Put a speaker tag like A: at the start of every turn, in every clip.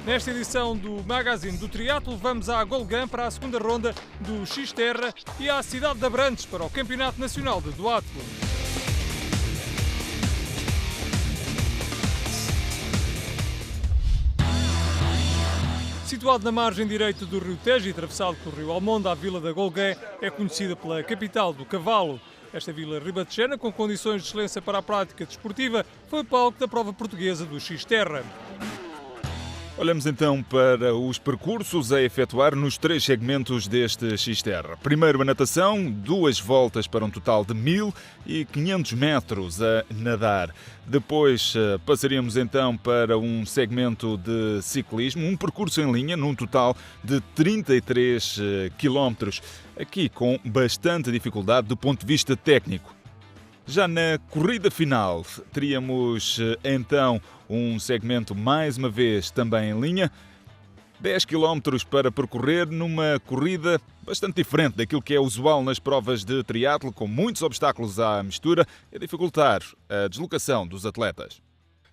A: Nesta edição do Magazine do Triatlo, vamos à Golgã para a segunda ronda do X-Terra e à cidade de Abrantes para o Campeonato Nacional de Duatlo. Situado na margem direita do Rio Tejo e atravessado pelo Rio Almonda, a vila da Golgã é conhecida pela capital do cavalo. Esta vila ribatejana, com condições de excelência para a prática desportiva, foi palco da prova portuguesa do X-Terra.
B: Olhamos então para os percursos a efetuar nos 3 segmentos deste X-Terra. Primeiro a natação, 2 voltas para um total de 1500 metros a nadar. Depois passaríamos então para um segmento de ciclismo, um percurso em linha num total de 33 km, aqui com bastante dificuldade do ponto de vista técnico. Já na corrida final, teríamos então um segmento mais uma vez também em linha, 10 km para percorrer numa corrida bastante diferente daquilo que é usual nas provas de triatlo, com muitos obstáculos à mistura e a dificultar a deslocação dos atletas.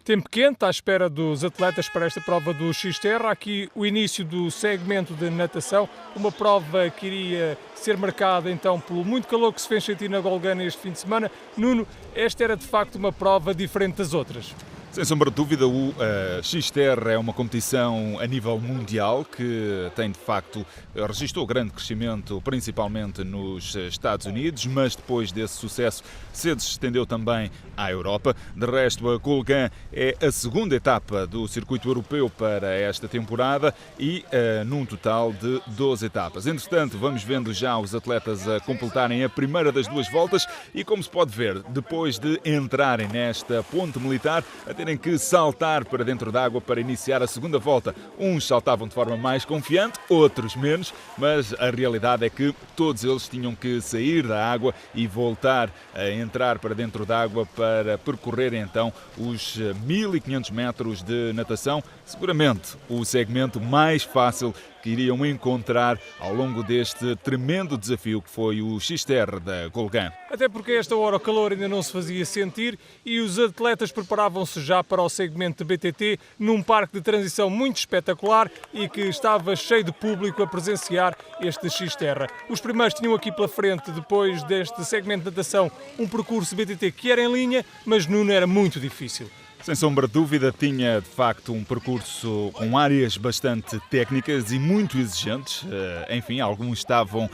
A: Tempo quente à espera dos atletas para esta prova do X-Terra. Aqui o início do segmento de natação, uma prova que iria ser marcada então pelo muito calor que se fez sentir na Golgã este fim de semana. Nuno, esta era de facto uma prova diferente das outras.
B: Sem sombra de dúvida, o X-Terra é uma competição a nível mundial que tem, de facto, registrou grande crescimento, principalmente nos Estados Unidos, mas depois desse sucesso se estendeu também à Europa. De resto, a Golgã é a segunda etapa do circuito europeu para esta temporada e num total de 12 etapas. Entretanto, vamos vendo já os atletas a completarem a primeira das 2 voltas e, como se pode ver, depois de entrarem nesta ponte militar, terem que saltar para dentro d'água para iniciar a segunda volta. Uns saltavam de forma mais confiante, outros menos, mas a realidade é que todos eles tinham que sair da água e voltar a entrar para dentro d'água para percorrer então os 1500 metros de natação, seguramente o segmento mais fácil que iriam encontrar ao longo deste tremendo desafio que foi o X-Terra da Golgã.
A: Até porque a esta hora o calor ainda não se fazia sentir e os atletas preparavam-se já para o segmento de BTT num parque de transição muito espetacular e que estava cheio de público a presenciar este X-Terra. Os primeiros tinham aqui pela frente, depois deste segmento de natação, um percurso BTT que era em linha, mas Nuno era muito difícil.
B: Sem sombra de dúvida, tinha de facto um percurso com áreas bastante técnicas e muito exigentes. Enfim, alguns estavam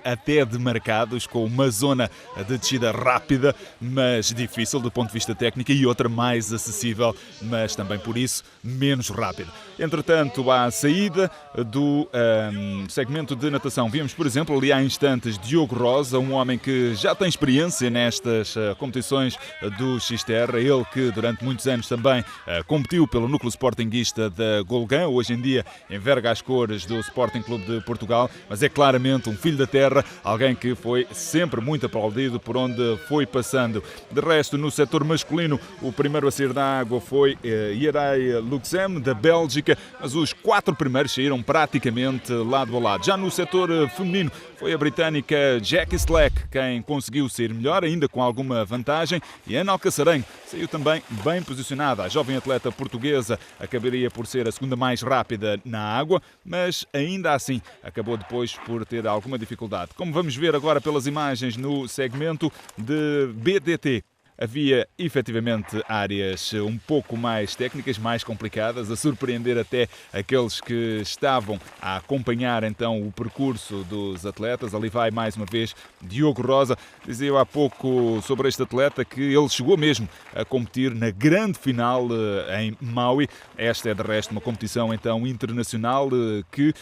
B: até demarcados com uma zona de descida rápida, mas difícil do ponto de vista técnico, e outra mais acessível, mas também por isso menos rápida. Entretanto, à saída do segmento de natação, vimos, por exemplo, ali há instantes, Diogo Rosa, um homem que já tem experiência nestas competições do X-Terra, ele que durante muitos anos também competiu pelo núcleo sportinguista da Golgã, hoje em dia enverga as cores do Sporting Clube de Portugal, mas é claramente um filho da terra, alguém que foi sempre muito aplaudido por onde foi passando. De resto, no setor masculino, o primeiro a sair da água foi Yeray Luxem, da Bélgica, mas os 4 primeiros saíram praticamente lado a lado. Já no setor feminino, foi a britânica Jackie Slack quem conseguiu sair melhor, ainda com alguma vantagem, e Ana Alcaçarenho saiu também bem posicionada. A jovem atleta portuguesa acabaria por ser a segunda mais rápida na água, mas ainda assim acabou depois por ter alguma dificuldade. Como vamos ver agora pelas imagens no segmento de BTT, havia efetivamente áreas um pouco mais técnicas, mais complicadas, a surpreender até aqueles que estavam a acompanhar então o percurso dos atletas. Ali vai mais uma vez Diogo Rosa. Dizia eu há pouco sobre este atleta que ele chegou mesmo a competir na grande final em Maui. Esta é de resto uma competição então internacional que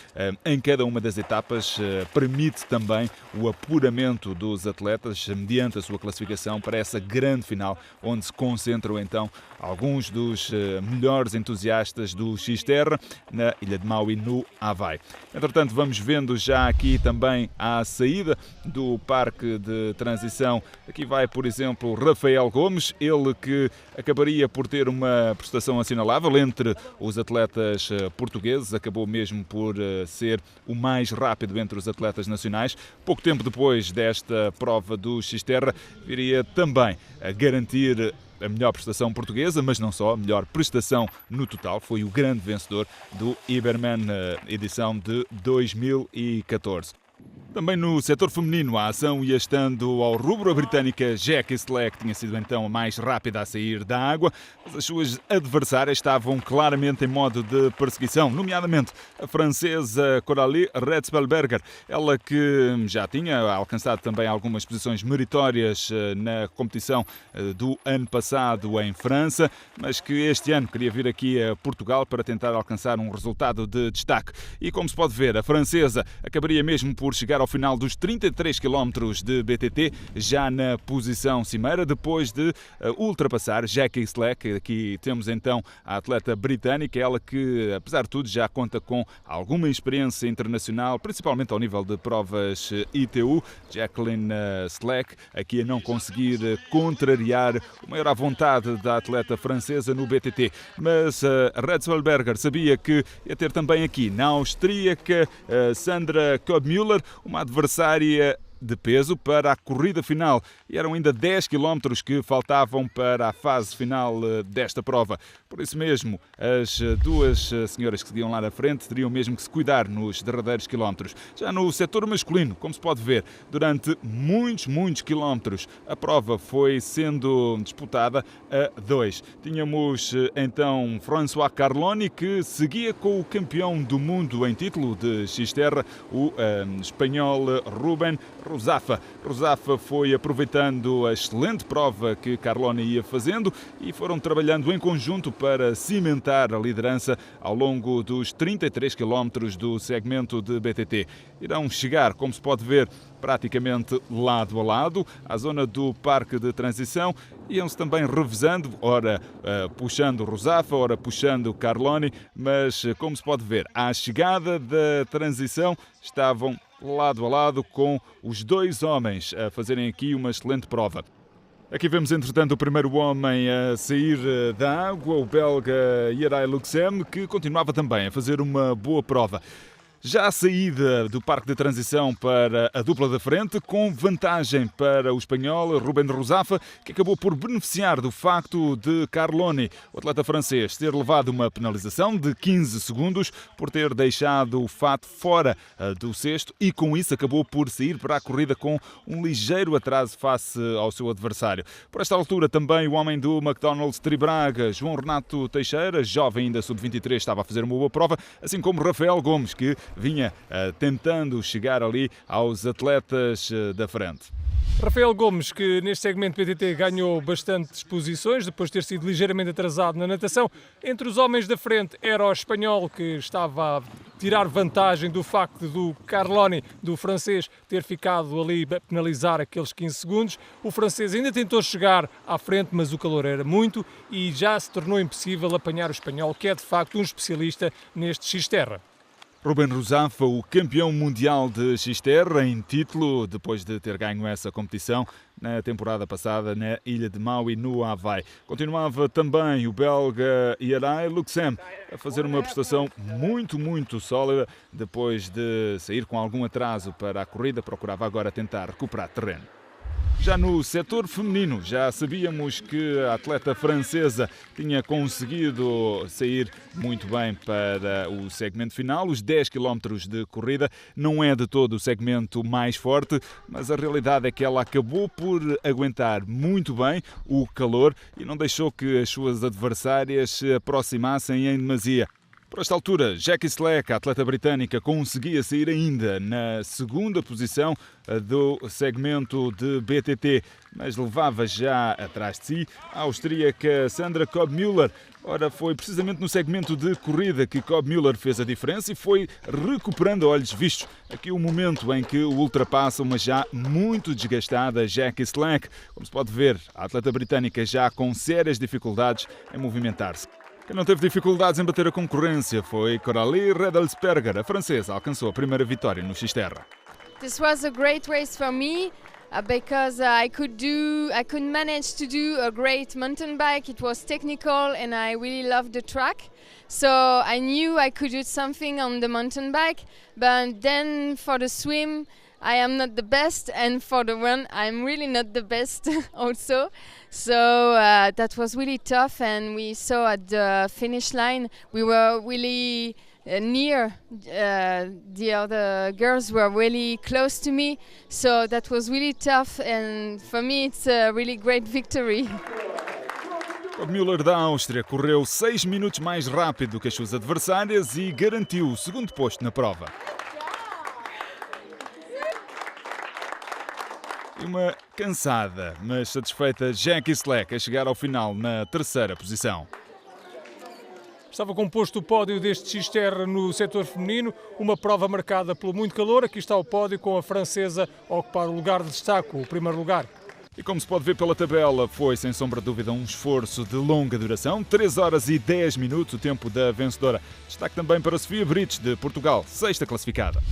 B: em cada uma das etapas permite também o apuramento dos atletas mediante a sua classificação para essa grande grande final, onde se concentram então alguns dos melhores entusiastas do Xterra na Ilha de Maui, no Havaí. Entretanto, vamos vendo já aqui também à saída do parque de transição. Aqui vai, por exemplo, Rafael Gomes, ele que acabaria por ter uma prestação assinalável entre os atletas portugueses, acabou mesmo por ser o mais rápido entre os atletas nacionais. Pouco tempo depois desta prova do Xterra, viria também a garantir a melhor prestação portuguesa, mas não só, a melhor prestação no total. Foi o grande vencedor do Iberman edição de 2014. Também no setor feminino, a ação ia estando ao rubro. A britânica Jackie Slack tinha sido então a mais rápida a sair da água, mas as suas adversárias estavam claramente em modo de perseguição, nomeadamente a francesa Coralie Retzbelberger, ela que já tinha alcançado também algumas posições meritórias na competição do ano passado em França, mas que este ano queria vir aqui a Portugal para tentar alcançar um resultado de destaque. E como se pode ver, a francesa acabaria mesmo por chegar ao final dos 33 km de BTT, já na posição cimeira, depois de ultrapassar Jackie Slack. Aqui temos então a atleta britânica, ela que, apesar de tudo, já conta com alguma experiência internacional, principalmente ao nível de provas ITU. Jacqueline Slack, aqui a não conseguir contrariar o maior à vontade da atleta francesa no BTT. Mas a Retzbelberger sabia que ia ter também aqui, na austríaca Sandra Korbmüller, uma adversária de peso para a corrida final. E eram ainda 10 km que faltavam para a fase final desta prova. Por isso mesmo, as duas senhoras que seguiam lá na frente teriam mesmo que se cuidar nos derradeiros quilómetros. Já no setor masculino, como se pode ver, durante muitos quilómetros, a prova foi sendo disputada a 2. Tínhamos então François Carloni, que seguia com o campeão do mundo em título de Xterra, o espanhol Rubén Ruzafa. Ruzafa foi aproveitando a excelente prova que Carloni ia fazendo e foram trabalhando em conjunto para cimentar a liderança ao longo dos 33 km do segmento de BTT. Irão chegar, como se pode ver, praticamente lado a lado, à zona do parque de transição. Iam-se também revezando, ora puxando Ruzafa, ora puxando Carloni, mas como se pode ver, à chegada da transição estavam lado a lado com os dois homens a fazerem aqui uma excelente prova. Aqui vemos, entretanto, o primeiro homem a sair da água, o belga Yeray Luxem, que continuava também a fazer uma boa prova. Já a saída do parque de transição para a dupla da frente, com vantagem para o espanhol Rubén Ruzafa, que acabou por beneficiar do facto de Carloni, o atleta francês, ter levado uma penalização de 15 segundos por ter deixado o fato fora do cesto e com isso acabou por sair para a corrida com um ligeiro atraso face ao seu adversário. Por esta altura também o homem do McDonald's Tribraga, João Renato Teixeira, jovem ainda sub-23, estava a fazer uma boa prova, assim como Rafael Gomes, que vinha tentando chegar ali aos atletas da frente.
A: Rafael Gomes, que neste segmento PTT ganhou bastantes posições, depois de ter sido ligeiramente atrasado na natação. Entre os homens da frente era o espanhol, que estava a tirar vantagem do facto do Carloni, do francês, ter ficado ali a penalizar aqueles 15 segundos. O francês ainda tentou chegar à frente, mas o calor era muito e já se tornou impossível apanhar o espanhol, que é de facto um especialista neste Xterra.
B: Rubén Ruzafa, o campeão mundial de Xterra em título, depois de ter ganho essa competição na temporada passada na Ilha de Maui, no Havaí. Continuava também o belga Yeray Luxem a fazer uma prestação muito sólida, depois de sair com algum atraso para a corrida, procurava agora tentar recuperar terreno. Já no setor feminino, já sabíamos que a atleta francesa tinha conseguido sair muito bem para o segmento final. Os 10 km de corrida não é de todo o segmento mais forte, mas a realidade é que ela acabou por aguentar muito bem o calor e não deixou que as suas adversárias se aproximassem em demasia. Por esta altura, Jackie Slack, a atleta britânica, conseguia sair ainda na segunda posição do segmento de BTT, mas levava já atrás de si a austríaca Sandra Kobb-Müller. Ora, foi precisamente no segmento de corrida que Kobb-Müller fez a diferença e foi recuperando a olhos vistos aqui o momento em que ultrapassa uma já muito desgastada Jackie Slack. Como se pode ver, a atleta britânica já com sérias dificuldades em movimentar-se. Quem não teve dificuldades em bater a concorrência foi Coralie Redelsperger. A francesa alcançou a primeira vitória no Xterra.
C: This was a great race for me because I could manage to do a great mountain bike. It was technical and I really loved the track. So I knew I could do something on the mountain bike, but then for the swim I am not the best, and for the run I'm really not the best also. So that was really tough, and we saw at the finish line we were really near. The other girls were really close to me, so that was really tough, and for me it's a really great victory.
B: Kobb-Müller da Áustria correu 6 minutos mais rápido que as suas adversárias e garantiu o segundo posto na prova. E uma cansada, mas satisfeita Jackie Slack a chegar ao final na terceira posição.
A: Estava composto o pódio deste Xterra no setor feminino, uma prova marcada pelo muito calor. Aqui está o pódio com a francesa a ocupar o lugar de destaque, o primeiro lugar.
B: E como se pode ver pela tabela, foi sem sombra de dúvida um esforço de longa duração, 3 horas e 10 minutos, o tempo da vencedora. Destaque também para Sofia Brites, de Portugal, sexta classificada.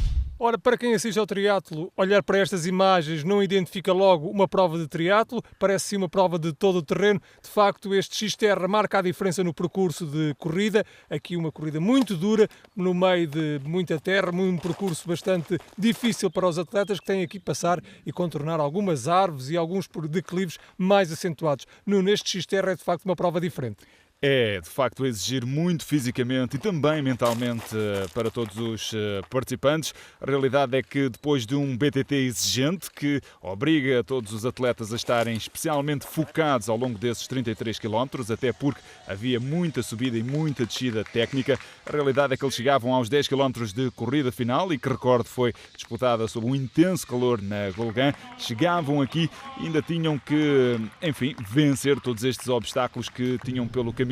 A: Ora, para quem assiste ao triatlo, olhar para estas imagens não identifica logo uma prova de triatlo, parece sim uma prova de todo o terreno. De facto, este Xterra marca a diferença no percurso de corrida. Aqui uma corrida muito dura, no meio de muita terra, um percurso bastante difícil para os atletas que têm aqui passar e contornar algumas árvores e alguns declives mais acentuados. Neste Xterra é de facto uma prova diferente.
B: É, de facto, exigir muito fisicamente e também mentalmente para todos os participantes. A realidade é que depois de um BTT exigente, que obriga todos os atletas a estarem especialmente focados ao longo desses 33 km, até porque havia muita subida e muita descida técnica, a realidade é que eles chegavam aos 10 km de corrida final e que, recordo, foi disputada sob um intenso calor na Golgan. Chegavam aqui e ainda tinham que, enfim, vencer todos estes obstáculos que tinham pelo caminho.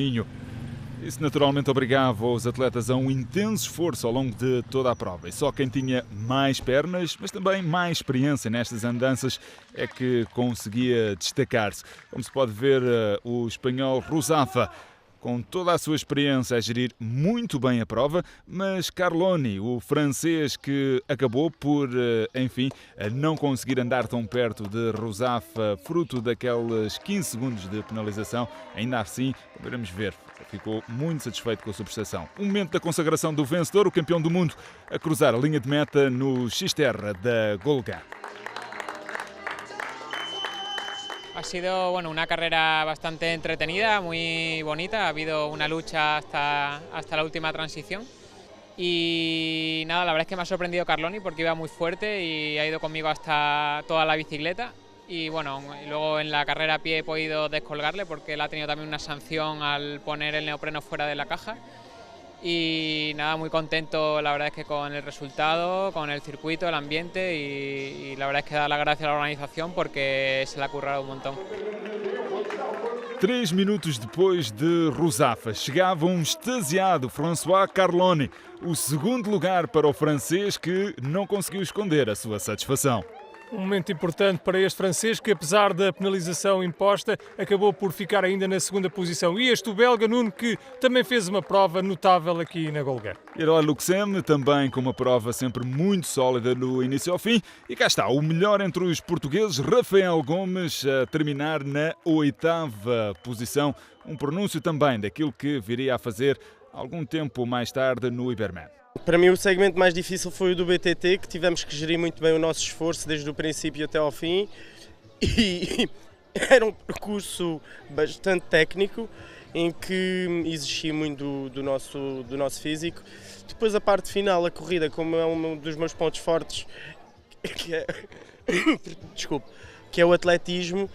B: Isso naturalmente obrigava os atletas a um intenso esforço ao longo de toda a prova. E só quem tinha mais pernas, mas também mais experiência nestas andanças, é que conseguia destacar-se. Como se pode ver, o espanhol Ruzafa, com toda a sua experiência a gerir muito bem a prova, mas Carloni, o francês que acabou por, enfim, não conseguir andar tão perto de Ruzafa, fruto daqueles 15 segundos de penalização, ainda assim, veremos ver, ficou muito satisfeito com a sua prestação. O momento da consagração do vencedor, o campeão do mundo, a cruzar a linha de meta no Xterra da Golgan.
D: Ha sido una carrera bastante entretenida, muy bonita, ha habido una lucha hasta la última transición y nada, la verdad es que me ha sorprendido Carloni porque iba muy fuerte y ha ido conmigo hasta toda la bicicleta y bueno, luego en la carrera a pie he podido descolgarle porque él ha tenido también una sanción al poner el neopreno fuera de la caja. Y nada, muy contento la verdad es que con el resultado, con el circuito, el ambiente y la verdad es que dar las gracias a la organización porque se la ha currado un montón.
B: 3 minutos depois de Ruzafa, chegava um extasiado François Carloni, o segundo lugar para o francês que não conseguiu esconder a sua satisfação.
A: Um momento importante para este francês que, apesar da penalização imposta, acabou por ficar ainda na segunda posição. E este, o belga Nuno, que também fez uma prova notável aqui na Golgan.
B: Herói Luxem, também com uma prova sempre muito sólida no início ao fim. E cá está, o melhor entre os portugueses, Rafael Gomes, a terminar na 8ª posição. Um pronúncio também daquilo que viria a fazer algum tempo mais tarde no Iberman.
E: Para mim o segmento mais difícil foi o do BTT, que tivemos que gerir muito bem o nosso esforço desde o princípio até ao fim e era um percurso bastante técnico em que exigia muito do nosso físico. Depois a parte final, a corrida, como é um dos meus pontos fortes, que é o atletismo,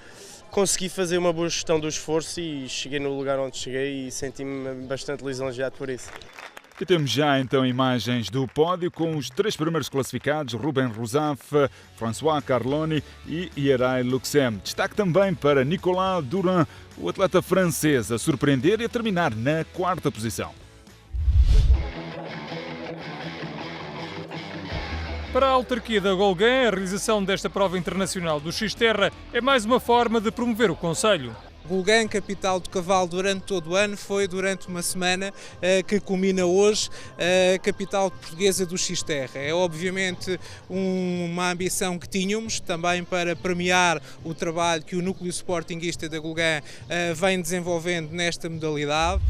E: consegui fazer uma boa gestão do esforço e cheguei no lugar onde cheguei e senti-me bastante lisonjeado por isso.
B: E temos já então imagens do pódio com os 3 primeiros classificados, Ruben Roussaff, François Carloni e Yeray Luxem. Destaque também para Nicolas Duran, o atleta francês, a surpreender e a terminar na 4ª posição.
A: Para a autarquia da Golgã, a realização desta prova internacional do X-Terra é mais uma forma de promover o concelho.
F: Golgã, capital do cavalo durante todo o ano, foi durante uma semana que culmina hoje a capital portuguesa do X-Terra. É obviamente uma ambição que tínhamos também para premiar o trabalho que o núcleo sportinguista da Golgã vem desenvolvendo nesta modalidade.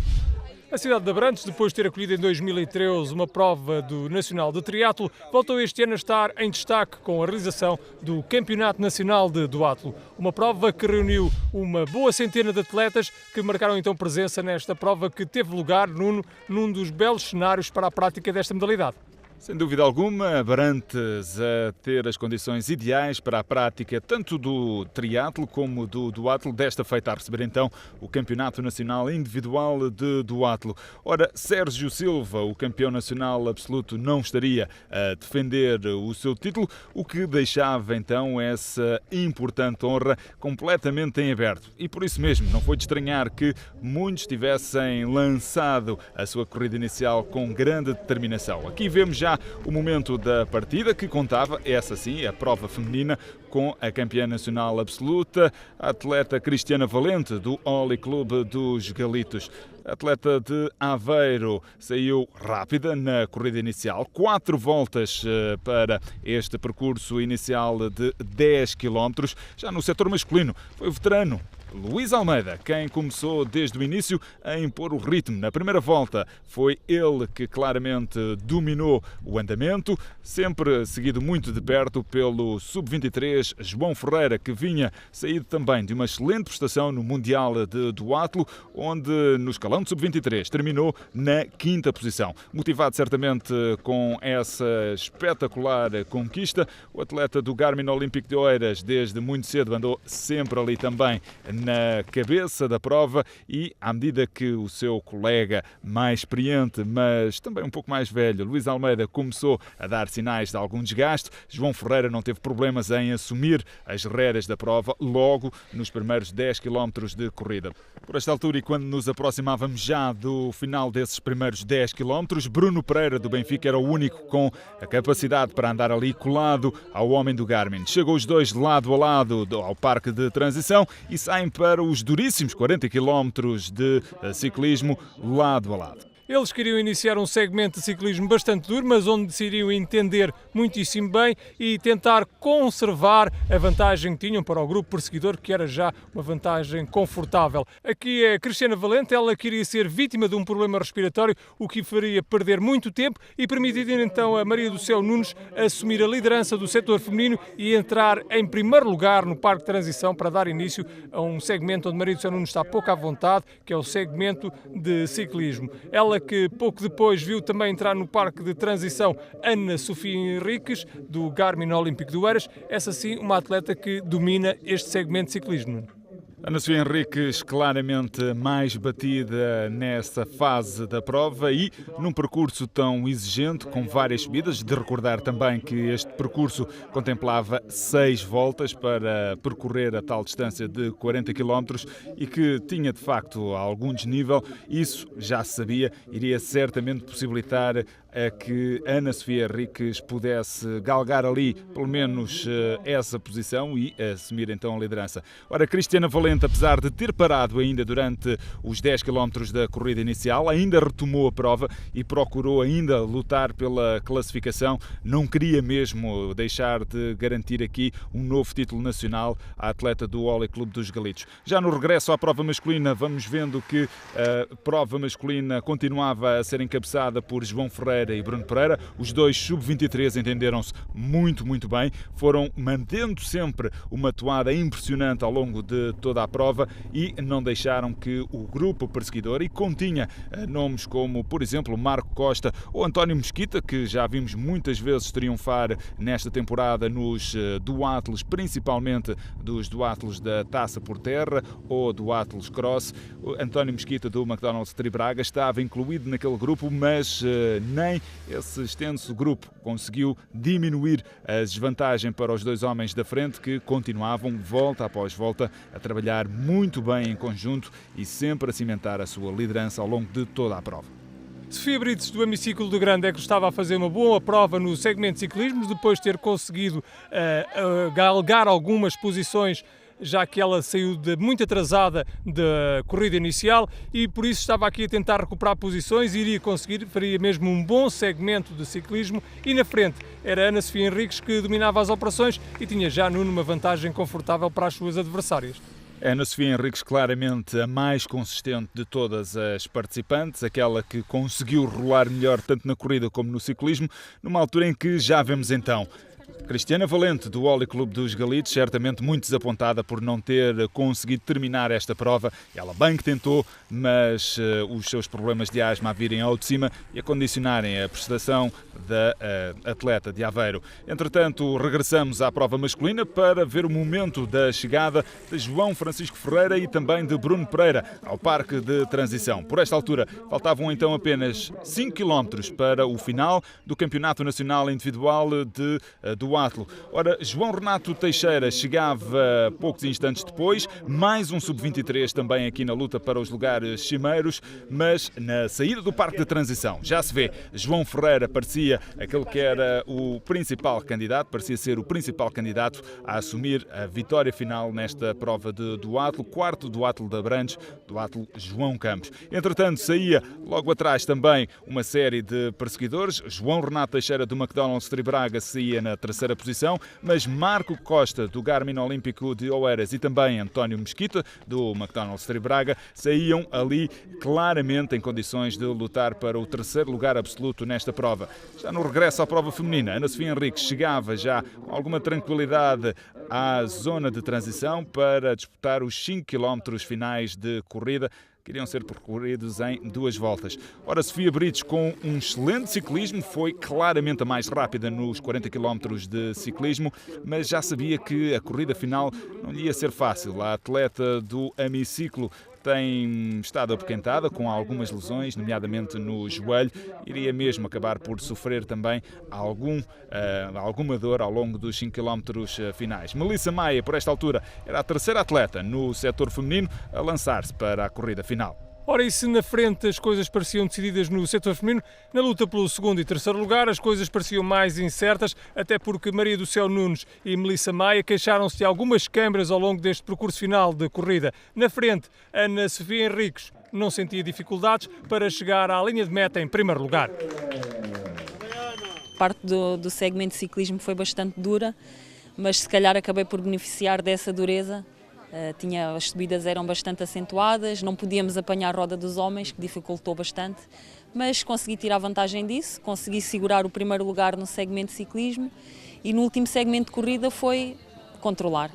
A: A cidade de Abrantes, depois de ter acolhido em 2013 uma prova do Nacional de Triatlo, voltou este ano a estar em destaque com a realização do Campeonato Nacional de Duatlo. Uma prova que reuniu uma boa centena de atletas que marcaram então presença nesta prova que teve lugar, Nuno, num dos belos cenários para a prática desta modalidade.
B: Sem dúvida alguma, Abrantes a ter as condições ideais para a prática tanto do triatlo como do duatlo, desta feita a receber então o Campeonato Nacional Individual de Duatlo. Ora, Sérgio Silva, o campeão nacional absoluto, não estaria a defender o seu título, o que deixava então essa importante honra completamente em aberto. E por isso mesmo, não foi de estranhar que muitos tivessem lançado a sua corrida inicial com grande determinação. Aqui vemos já o momento da partida que contava, essa sim, a prova feminina, com a campeã nacional absoluta, a atleta Cristiana Valente, do Holy Club dos Galitos. A atleta de Aveiro saiu rápida na corrida inicial, 4 voltas para este percurso inicial de 10 km. Já no setor masculino, foi o veterano Luís Almeida quem começou desde o início a impor o ritmo. Na primeira volta foi ele que claramente dominou o andamento, sempre seguido muito de perto pelo sub-23 João Ferreira, que vinha saído também de uma excelente prestação no Mundial de Duatlo, onde no escalão de sub-23 terminou na 5ª posição. Motivado certamente com essa espetacular conquista, o atleta do Garmin Olímpico de Oeiras desde muito cedo andou sempre ali também na cabeça da prova e, à medida que o seu colega mais experiente, mas também um pouco mais velho, Luís Almeida, começou a dar sinais de algum desgaste, João Ferreira não teve problemas em assumir as rédeas da prova logo nos primeiros 10 km de corrida. Por esta altura, e quando nos aproximávamos já do final desses primeiros 10 km, Bruno Pereira do Benfica era o único com a capacidade para andar ali colado ao homem do Garmin. Chegou os dois lado a lado ao parque de transição e saem para os duríssimos 40 km de ciclismo lado a lado.
A: Eles queriam iniciar um segmento de ciclismo bastante duro, mas onde decidiram entender muitíssimo bem e tentar conservar a vantagem que tinham para o grupo perseguidor, que era já uma vantagem confortável. Aqui é a Cristiana Valente, ela queria ser vítima de um problema respiratório, o que faria perder muito tempo e permitir então a Maria do Céu Nunes assumir a liderança do setor feminino e entrar em primeiro lugar no Parque de Transição para dar início a um segmento onde Maria do Céu Nunes está pouco à vontade, que é o segmento de ciclismo. Ela que pouco depois viu também entrar no Parque de Transição Ana Sofia Henriques, do Garmin Olímpico de Oeiras, essa sim uma atleta que domina este segmento de ciclismo.
B: Ana Sofia Henriques claramente mais batida nessa fase da prova e num percurso tão exigente, com várias subidas. De recordar também que este percurso contemplava 6 voltas para percorrer a tal distância de 40 km e que tinha de facto algum desnível. Isso já se sabia, iria certamente possibilitar a que Ana Sofia Henriques pudesse galgar ali pelo menos essa posição e assumir então a liderança. Ora, Cristiana Valente, apesar de ter parado ainda durante os 10 km da corrida inicial, ainda retomou a prova e procurou ainda lutar pela classificação. Não queria mesmo deixar de garantir aqui um novo título nacional à atleta do Holy Club dos Galitos. Já no regresso à prova masculina, vamos vendo que a prova masculina continuava a ser encabeçada por João Ferreira Teixeira e Bruno Pereira. Os dois sub-23 entenderam-se muito bem, foram mantendo sempre uma toada impressionante ao longo de toda a prova e não deixaram que o grupo perseguidor, e continha nomes como, por exemplo, Marco Costa ou António Mesquita, que já vimos muitas vezes triunfar nesta temporada nos duátlos, principalmente dos duátlos da Taça por Terra ou duátlos Cross. O António Mesquita do McDonald's Tribraga estava incluído naquele grupo, mas nem esse extenso grupo conseguiu diminuir a desvantagem para os dois homens da frente, que continuavam, volta após volta, a trabalhar muito bem em conjunto e sempre a cimentar a sua liderança ao longo de toda a prova.
A: Sofia Brites, do hemiciclo do Grande Ecro, estava a fazer uma boa prova no segmento de ciclismo, depois de ter conseguido galgar algumas posições, já que ela saiu muito atrasada da corrida inicial e por isso estava aqui a tentar recuperar posições e iria conseguir, faria mesmo um bom segmento de ciclismo, e na frente era Ana Sofia Henriques que dominava as operações e tinha já Nuno uma vantagem confortável para as suas adversárias.
B: Ana Sofia Henriques, claramente a mais consistente de todas as participantes, aquela que conseguiu rolar melhor tanto na corrida como no ciclismo, numa altura em que já vemos então Cristiana Valente, do Hockey Clube dos Galitos, certamente muito desapontada por não ter conseguido terminar esta prova. Ela bem que tentou, mas os seus problemas de asma a virem ao de cima e a condicionarem a prestação da atleta de Aveiro. Entretanto, regressamos à prova masculina para ver o momento da chegada de João Francisco Ferreira e também de Bruno Pereira ao parque de transição. Por esta altura, faltavam então apenas 5 km para o final do Campeonato Nacional Individual de duatlo. Ora, João Renato Teixeira chegava poucos instantes depois, mais um sub-23 também aqui na luta para os lugares cimeiros, mas na saída do parque de transição já se vê, João Ferreira parecia aquele que era o principal candidato, parecia ser o principal candidato a assumir a vitória final nesta prova de duatlo, quarto duatlo de Abrantes, duatlo João Campos. Entretanto, saía logo atrás também uma série de perseguidores. João Renato Teixeira do McDonald's Tribraga saía na terceira posição, mas Marco Costa do Garmin Olímpico de Oeiras e também António Mesquita do McDonald's Tribraga saíam ali claramente em condições de lutar para o terceiro lugar absoluto nesta prova. Já no regresso à prova feminina, Ana Sofia Henriques chegava já com alguma tranquilidade à zona de transição para disputar os 5 km finais de corrida, que iriam ser percorridos em 2 voltas. Ora, Sofia Brites, com um excelente ciclismo, foi claramente a mais rápida nos 40 km de ciclismo, mas já sabia que a corrida final não lhe ia ser fácil. A atleta do hemiciclo tem estado apoquentada com algumas lesões, nomeadamente no joelho, iria mesmo acabar por sofrer também alguma dor ao longo dos 5 km finais. Melissa Maia, por esta altura, era a terceira atleta no setor feminino a lançar-se para a corrida final.
A: Ora, e se na frente as coisas pareciam decididas no setor feminino, na luta pelo segundo e terceiro lugar as coisas pareciam mais incertas, até porque Maria do Céu Nunes e Melissa Maia queixaram-se de algumas câimbras ao longo deste percurso final de corrida. Na frente, Ana Sofia Henriques não sentia dificuldades para chegar à linha de meta em primeiro lugar.
G: A parte do segmento de ciclismo foi bastante dura, mas se calhar acabei por beneficiar dessa dureza. As subidas eram bastante acentuadas, não podíamos apanhar a roda dos homens, que dificultou bastante, mas consegui tirar vantagem disso, consegui segurar o primeiro lugar no segmento de ciclismo e no último segmento de corrida foi controlar.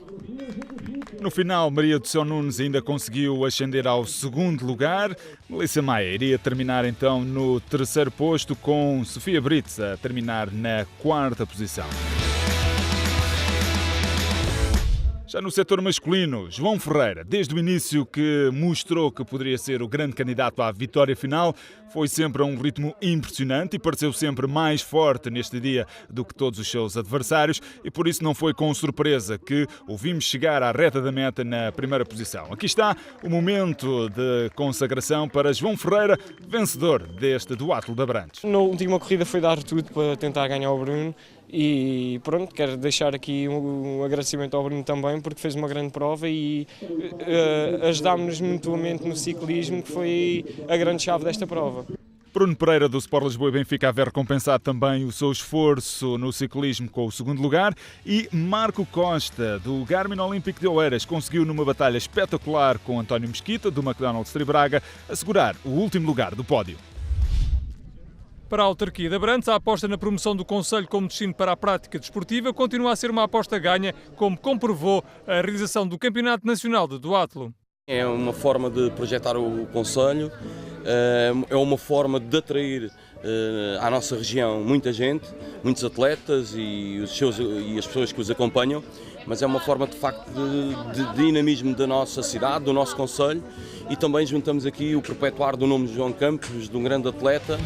B: No final, Maria do Céu Nunes ainda conseguiu ascender ao segundo lugar. Melissa Maia iria terminar então no terceiro posto, com Sofia Brites a terminar na quarta posição. Já no setor masculino, João Ferreira, desde o início que mostrou que poderia ser o grande candidato à vitória final, foi sempre a um ritmo impressionante e pareceu sempre mais forte neste dia do que todos os seus adversários e por isso não foi com surpresa que o vimos chegar à reta da meta na primeira posição. Aqui está o momento de consagração para João Ferreira, vencedor deste duatlo de Abrantes.
H: Na última corrida foi dar tudo para tentar ganhar o Bruno. E pronto, quero deixar aqui um agradecimento ao Bruno também, porque fez uma grande prova e ajudámos-nos mutuamente no ciclismo, que foi a grande chave desta prova.
B: Bruno Pereira, do Sport Lisboa e Benfica, a ver recompensado também o seu esforço no ciclismo com o segundo lugar, e Marco Costa, do Garmin Olímpico de Oeiras, conseguiu numa batalha espetacular com António Mesquita, do McDonald's Tribraga, assegurar o último lugar do pódio.
A: Para a autarquia de Abrantes, a aposta na promoção do concelho como destino para a prática desportiva continua a ser uma aposta ganha, como comprovou a realização do Campeonato Nacional de Duatlo.
I: É uma forma de projetar o concelho, é uma forma de atrair à nossa região muita gente, muitos atletas e as pessoas que os acompanham, mas é uma forma de facto de dinamismo da nossa cidade, do nosso concelho, e também juntamos aqui o perpetuar do nome de João Campos, de um grande atleta.